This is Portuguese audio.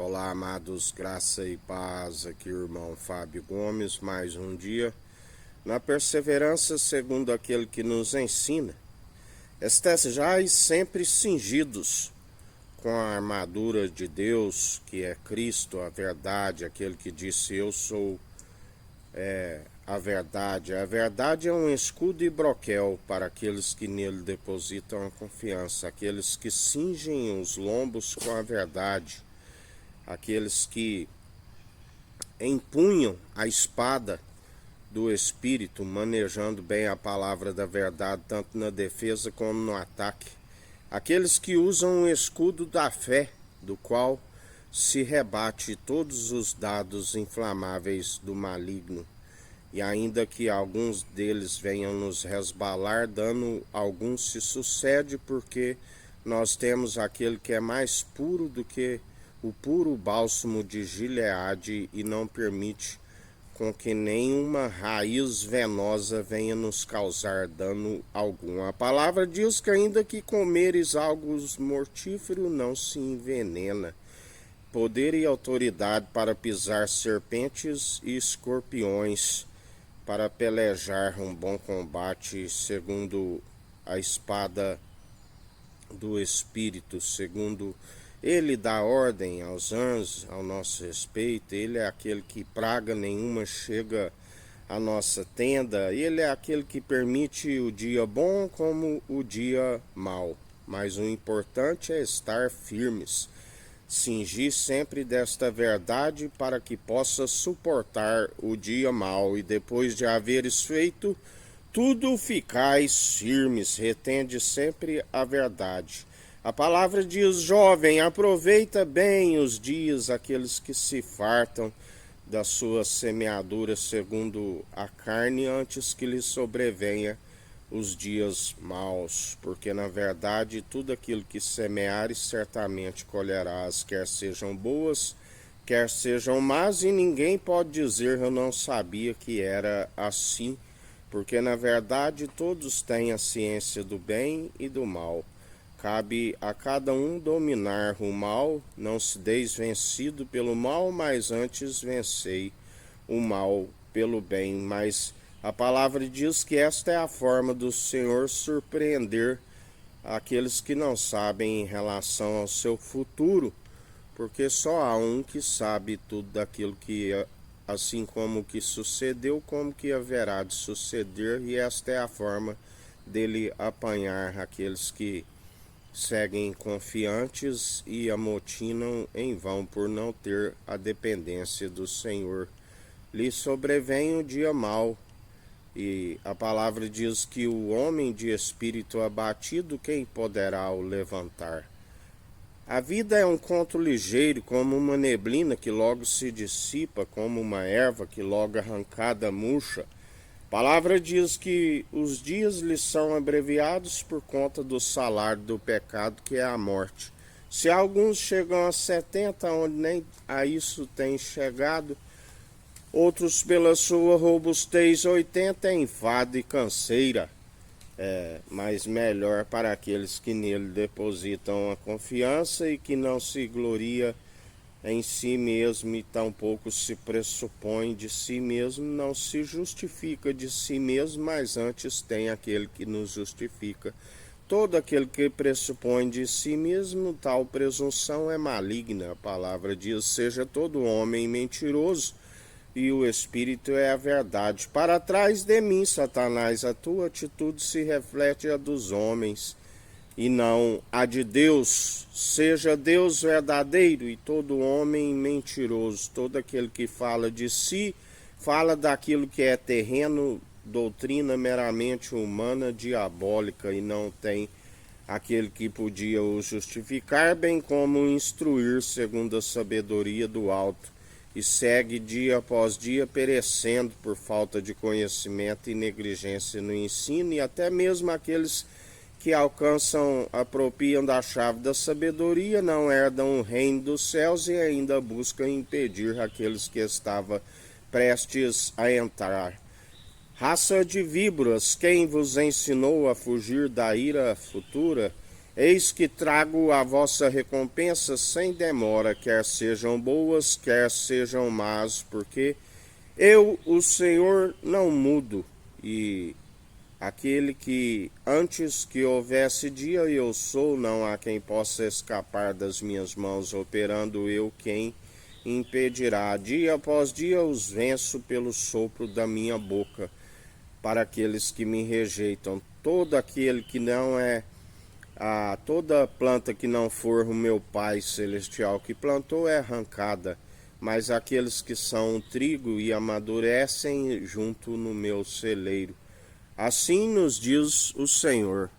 Olá, amados, graça e paz, aqui o irmão Fábio Gomes, mais um dia, na perseverança segundo aquele que nos ensina. Estejais sempre cingidos com a armadura de Deus, que é Cristo, a verdade, aquele que disse, eu sou a verdade. A verdade é um escudo e broquel para aqueles que nele depositam a confiança, aqueles que cingem os lombos com a verdade, aqueles que empunham a espada do Espírito, manejando bem a palavra da verdade, tanto na defesa como no ataque. Aqueles que usam o escudo da fé, do qual se rebate todos os dados inflamáveis do maligno. E ainda que alguns deles venham nos resbalar, dano algum se sucede, porque nós temos aquele que é mais puro do que o puro bálsamo de Gileade e não permite com que nenhuma raiz venosa venha nos causar dano algum. A palavra diz que ainda que comeres algo mortífero, não se envenena. Poder e autoridade para pisar serpentes e escorpiões, para pelejar um bom combate segundo a espada do Espírito, segundo ele dá ordem aos anjos ao nosso respeito. Ele é aquele que praga nenhuma chega à nossa tenda. Ele é aquele que permite o dia bom como o dia mau. Mas o importante é estar firmes, cingir sempre desta verdade para que possa suportar o dia mau, e depois de haveres feito tudo, ficais firmes. Retende sempre a verdade. A palavra diz, jovem, aproveita bem os dias, aqueles que se fartam da sua semeadura segundo a carne, antes que lhe sobrevenha os dias maus, porque na verdade tudo aquilo que semeares certamente colherás, quer sejam boas, quer sejam más, e ninguém pode dizer eu não sabia que era assim, porque na verdade todos têm a ciência do bem e do mal. Cabe a cada um dominar o mal, não se deis vencido pelo mal, mas antes vencei o mal pelo bem. Mas a palavra diz que esta é a forma do Senhor surpreender aqueles que não sabem em relação ao seu futuro, porque só há um que sabe tudo daquilo que, assim como o que sucedeu, como que haverá de suceder, e esta é a forma dele apanhar aqueles que seguem confiantes e amotinam em vão por não ter a dependência do Senhor. Lhe sobrevém o dia mau, e a palavra diz que o homem de espírito abatido, quem poderá o levantar? A vida é um conto ligeiro, como uma neblina que logo se dissipa, como uma erva que logo arrancada murcha. A palavra diz que os dias lhes são abreviados por conta do salário do pecado, que é a morte. Se alguns chegam a 70, onde nem a isso tem chegado, outros pela sua robustez 80, é enfado e canseira. Mas melhor para aqueles que nele depositam a confiança e que não se gloria em si mesmo e tampouco se pressupõe de si mesmo, não se justifica de si mesmo, mas antes tem aquele que nos justifica. Todo aquele que pressupõe de si mesmo, tal presunção é maligna. A palavra diz, seja todo homem mentiroso, e o Espírito é a verdade. Para trás de mim, Satanás, a tua atitude se reflete a dos homens, e não a de Deus. Seja Deus verdadeiro e todo homem mentiroso. Todo aquele que fala de si, fala daquilo que é terreno, doutrina meramente humana, diabólica, e não tem aquele que podia o justificar, bem como instruir segundo a sabedoria do alto, e segue dia após dia perecendo por falta de conhecimento e negligência no ensino, e até mesmo aqueles que alcançam, apropriam da chave da sabedoria, não herdam o reino dos céus e ainda buscam impedir aqueles que estavam prestes a entrar. Raça de víboras, quem vos ensinou a fugir da ira futura? Eis que trago a vossa recompensa sem demora, quer sejam boas, quer sejam más, porque eu, o Senhor, não mudo. E aquele que antes que houvesse dia eu sou, não há quem possa escapar das minhas mãos, operando eu quem impedirá. Dia após dia os venço pelo sopro da minha boca. Para aqueles que me rejeitam, todo aquele que não é toda planta que não for o meu Pai Celestial que plantou é arrancada, mas aqueles que são o trigo e amadurecem junto no meu celeiro. Assim nos diz o Senhor.